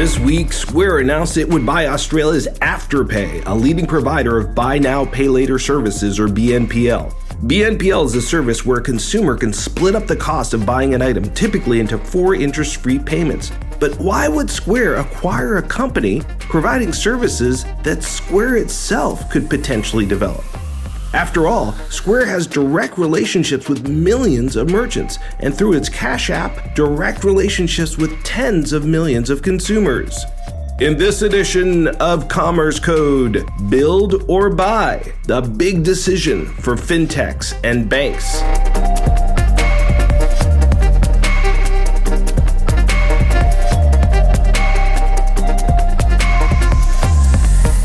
This week, Square announced it would buy Australia's Afterpay, a leading provider of buy now, pay later services, or BNPL. BNPL is a service where a consumer can split up the cost of buying an item, typically into 4 interest-free payments. But why would Square acquire a company providing services that Square itself could potentially develop? After all, Square has direct relationships with millions of merchants, and through its Cash App, direct relationships with tens of millions of consumers. In this edition of Commerce Code, build or buy, the big decision for fintechs and banks.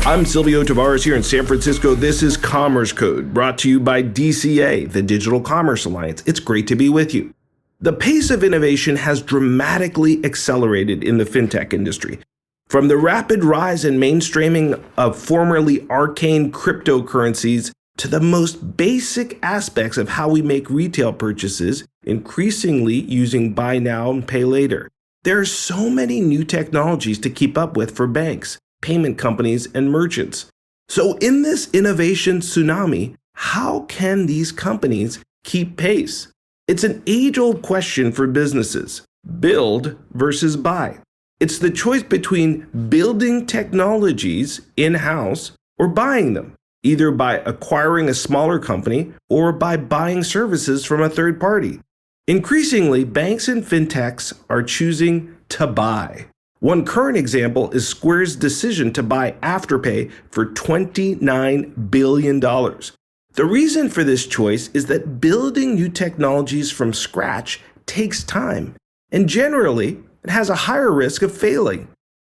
I'm Silvio Tavares here in San Francisco. This is Commerce Code, brought to you by DCA, the Digital Commerce Alliance. It's great to be with you. The pace of innovation has dramatically accelerated in the fintech industry. From the rapid rise and mainstreaming of formerly arcane cryptocurrencies to the most basic aspects of how we make retail purchases, increasingly using buy now and pay later. There are so many new technologies to keep up with for banks, payment companies, and merchants. So in this innovation tsunami, how can these companies keep pace? It's an age-old question for businesses: build versus buy. It's the choice between building technologies in-house or buying them, either by acquiring a smaller company or by buying services from a third party. Increasingly, banks and fintechs are choosing to buy. One current example is Square's decision to buy Afterpay for $29 billion. The reason for this choice is that building new technologies from scratch takes time, and generally, it has a higher risk of failing.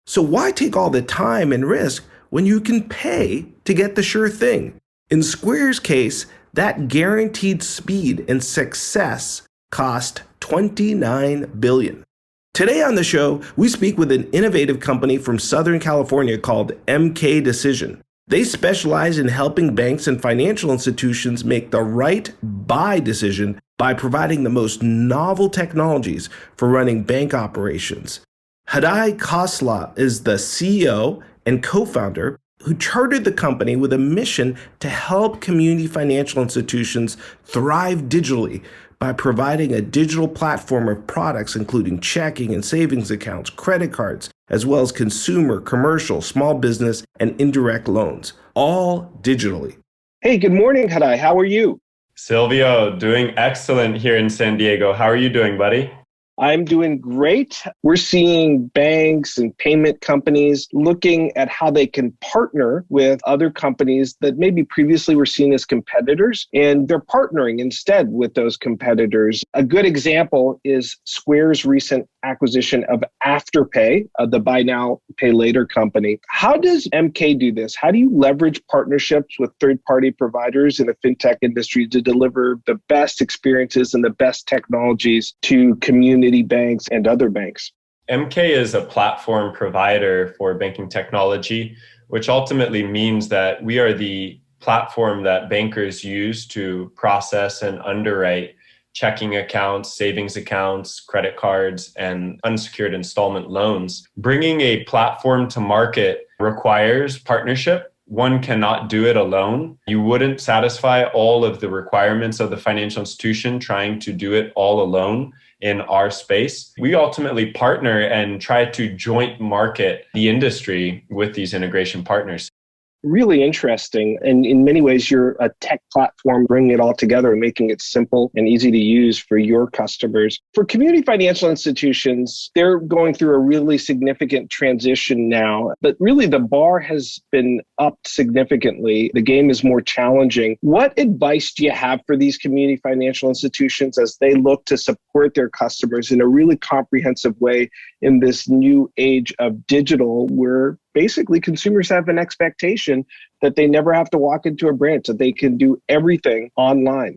So why take all the time and risk when you can pay to get the sure thing? In Square's case, that guaranteed speed and success cost $29 billion. Today on the show, we speak with an innovative company from Southern California called MK Decision. They specialize in helping banks and financial institutions make the right buy decision by providing the most novel technologies for running bank operations. Har Rai Khalsa is the CEO and co-founder who chartered the company with a mission to help community financial institutions thrive digitally by providing a digital platform of products including checking and savings accounts, credit cards, as well as consumer, commercial, small business, and indirect loans, all digitally. Hey, good morning, Har Rai. How are you? Silvio, doing excellent here in San Diego. How are you doing, buddy? I'm doing great. We're seeing banks and payment companies looking at how they can partner with other companies that maybe previously were seen as competitors, and they're partnering instead with those competitors. A good example is Square's recent acquisition of Afterpay, the buy now, pay later company. How does MK do this? How do you leverage partnerships with third-party providers in the fintech industry to deliver the best experiences and the best technologies to community banks and other banks? MK is a platform provider for banking technology, which ultimately means that we are the platform that bankers use to process and underwrite checking accounts, savings accounts, credit cards, and unsecured installment loans. Bringing a platform to market requires partnership. One cannot do it alone. You wouldn't satisfy all of the requirements of the financial institution trying to do it all alone in our space. We ultimately partner and try to joint market the industry with these integration partners. Really interesting. And in many ways, you're a tech platform bringing it all together and making it simple and easy to use for your customers. For community financial institutions, they're going through a really significant transition now, but really the bar has been upped significantly. The game is more challenging. What advice do you have for these community financial institutions as they look to support their customers in a really comprehensive way in this new age of digital, where basically consumers have an expectation that they never have to walk into a branch, that they can do everything online?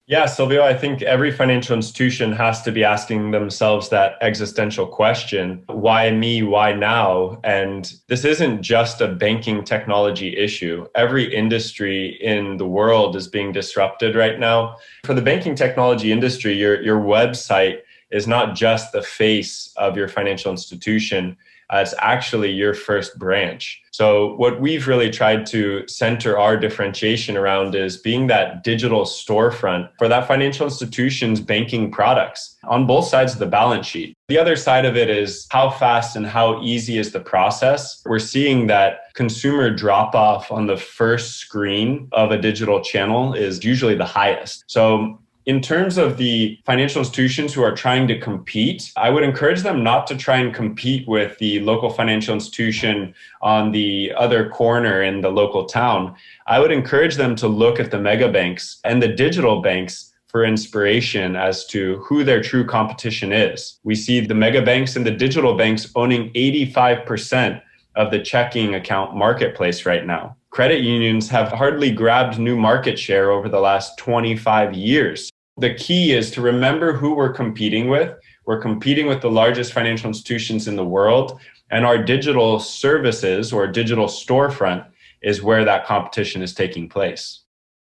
Yeah, Silvio, I think every financial institution has to be asking themselves that existential question: why me? Why now? And this isn't just a banking technology issue. Every industry in the world is being disrupted right now. For the banking technology industry, your website is not just the face of your financial institution. it's actually your first branch. So what we've really tried to center our differentiation around is being that digital storefront for that financial institution's banking products on both sides of the balance sheet. The other side of it is how fast and how easy is the process. We're seeing that consumer drop off on the first screen of a digital channel is usually the highest. So in terms of the financial institutions who are trying to compete, I would encourage them not to try and compete with the local financial institution on the other corner in the local town. I would encourage them to look at the mega banks and the digital banks for inspiration as to who their true competition is. We see the mega banks and the digital banks owning 85% of the checking account marketplace right now. Credit unions have hardly grabbed new market share over the last 25 years. The key is to remember who we're competing with. We're competing with the largest financial institutions in the world, and our digital services or digital storefront is where that competition is taking place.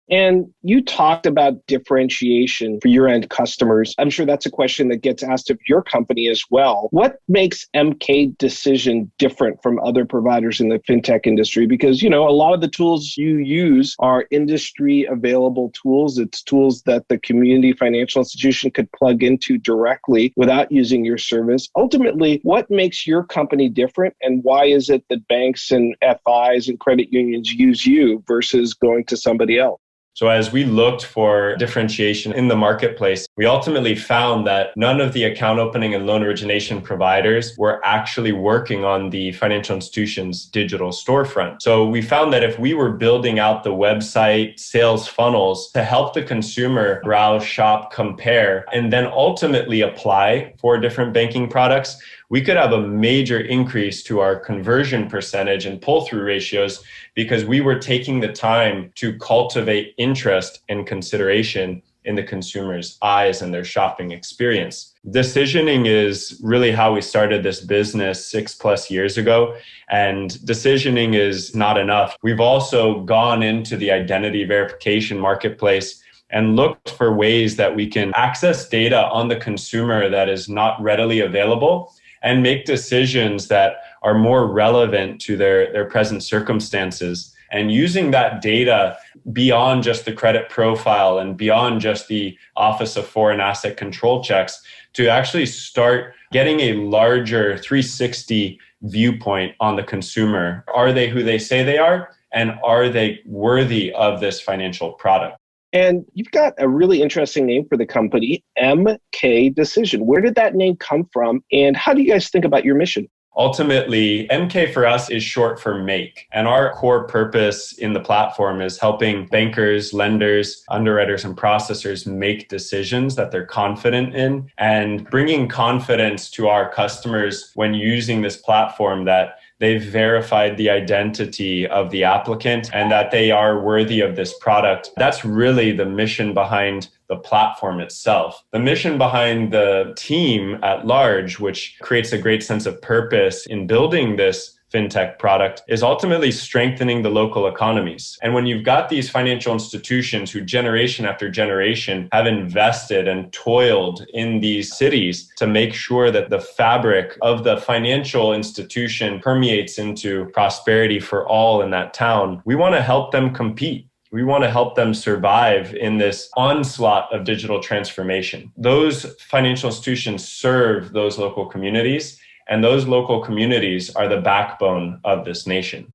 And you talked about differentiation for your end customers. I'm sure that's a question that gets asked of your company as well. What makes MK Decision different from other providers in the fintech industry? Because, a lot of the tools you use are industry available tools. It's tools that the community financial institution could plug into directly without using your service. Ultimately, what makes your company different, and why is it that banks and FIs and credit unions use you versus going to somebody else? So as we looked for differentiation in the marketplace, we ultimately found that none of the account opening and loan origination providers were actually working on the financial institution's digital storefront. So we found that if we were building out the website sales funnels to help the consumer browse, shop, compare, and then ultimately apply for different banking products, we could have a major increase to our conversion percentage and pull-through ratios because we were taking the time to cultivate interest and consideration in the consumer's eyes and their shopping experience. Decisioning is really how we started this business 6+ years ago. And decisioning is not enough. We've also gone into the identity verification marketplace and looked for ways that we can access data on the consumer that is not readily available and make decisions that are more relevant to their present circumstances. And using that data beyond just the credit profile and beyond just the Office of Foreign Asset Control checks to actually start getting a larger 360 viewpoint on the consumer. Are they who they say they are? And are they worthy of this financial product? And you've got a really interesting name for the company, MK Decision. Where did that name come from? And how do you guys think about your mission? Ultimately, MK for us is short for make. And our core purpose in the platform is helping bankers, lenders, underwriters, and processors make decisions that they're confident in and bringing confidence to our customers when using this platform that they've verified the identity of the applicant and that they are worthy of this product. That's really the mission behind the platform itself. The mission behind the team at large, which creates a great sense of purpose in building this fintech product, is ultimately strengthening the local economies. And when you've got these financial institutions who generation after generation have invested and toiled in these cities to make sure that the fabric of the financial institution permeates into prosperity for all in that town, we want to help them compete. We want to help them survive in this onslaught of digital transformation. Those financial institutions serve those local communities, and those local communities are the backbone of this nation.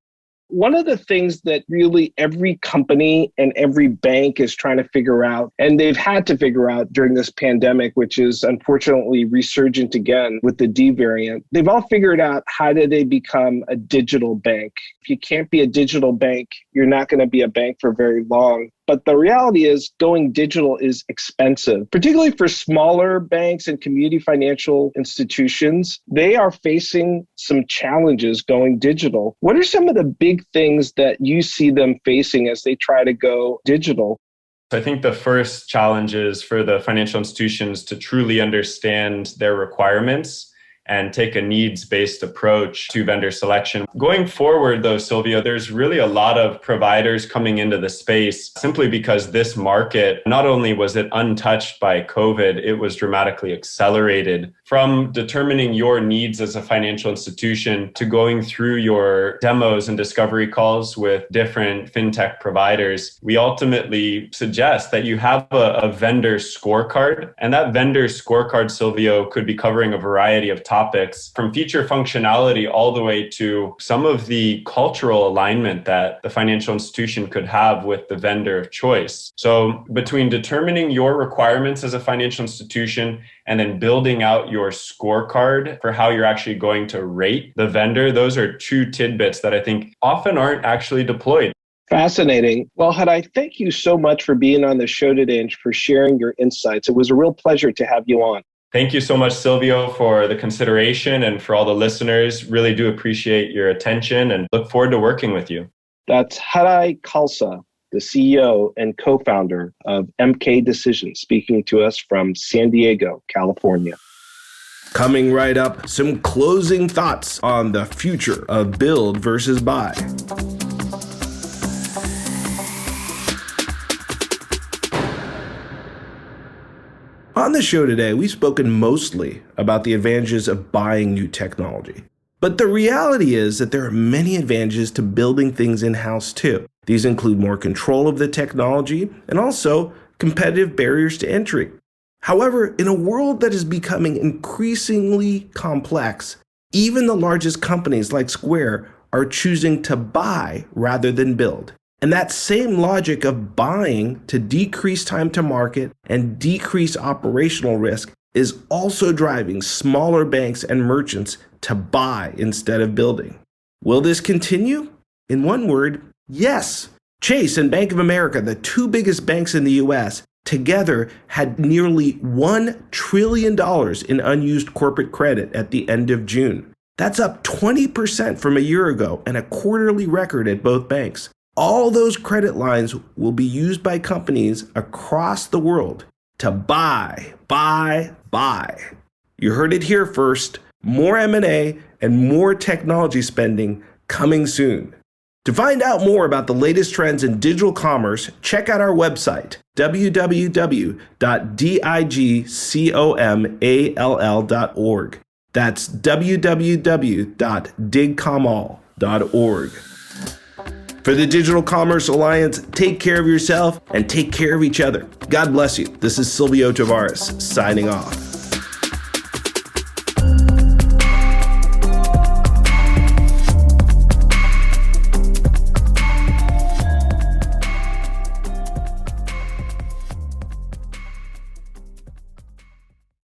One of the things that really every company and every bank is trying to figure out, and they've had to figure out during this pandemic, which is unfortunately resurgent again with the D variant, they've all figured out how do they become a digital bank. If you can't be a digital bank, you're not going to be a bank for very long. But the reality is going digital is expensive, particularly for smaller banks and community financial institutions. They are facing some challenges going digital. What are some of the big things that you see them facing as they try to go digital? I think the first challenge is for the financial institutions to truly understand their requirements and take a needs-based approach to vendor selection. Going forward, though, Silvio, there's really a lot of providers coming into the space simply because this market, not only was it untouched by COVID, it was dramatically accelerated from determining your needs as a financial institution to going through your demos and discovery calls with different fintech providers, we ultimately suggest that you have a vendor scorecard. And that vendor scorecard, Silvio, could be covering a variety of topics from feature functionality all the way to some of the cultural alignment that the financial institution could have with the vendor of choice. So between determining your requirements as a financial institution and then building out your scorecard for how you're actually going to rate the vendor, those are two tidbits that I think often aren't actually deployed. Fascinating. Well, Har Rai, thank you so much for being on the show today and for sharing your insights. It was a real pleasure to have you on. Thank you so much, Silvio, for the consideration, and for all the listeners. Really do appreciate your attention and look forward to working with you. That's Har Rai Khalsa, the CEO and co-founder of MK Decisions, speaking to us from San Diego, California. Coming right up, some closing thoughts on the future of build versus buy. On the show today, we've spoken mostly about the advantages of buying new technology. But the reality is that there are many advantages to building things in-house too. These include more control of the technology and also competitive barriers to entry. However, in a world that is becoming increasingly complex, even the largest companies like Square are choosing to buy rather than build. And that same logic of buying to decrease time to market and decrease operational risk is also driving smaller banks and merchants to buy instead of building. Will this continue? In one word, yes. Chase and Bank of America, the two biggest banks in the US, together had nearly $1 trillion in unused corporate credit at the end of June. That's up 20% from a year ago and a quarterly record at both banks. All those credit lines will be used by companies across the world to buy. You heard it here first. More M&A and more technology spending coming soon. To find out more about the latest trends in digital commerce, check out our website, www.digcomall.org. That's www.digcomall.org. For the Digital Commerce Alliance, take care of yourself and take care of each other. God bless you. This is Silvio Tavares signing off.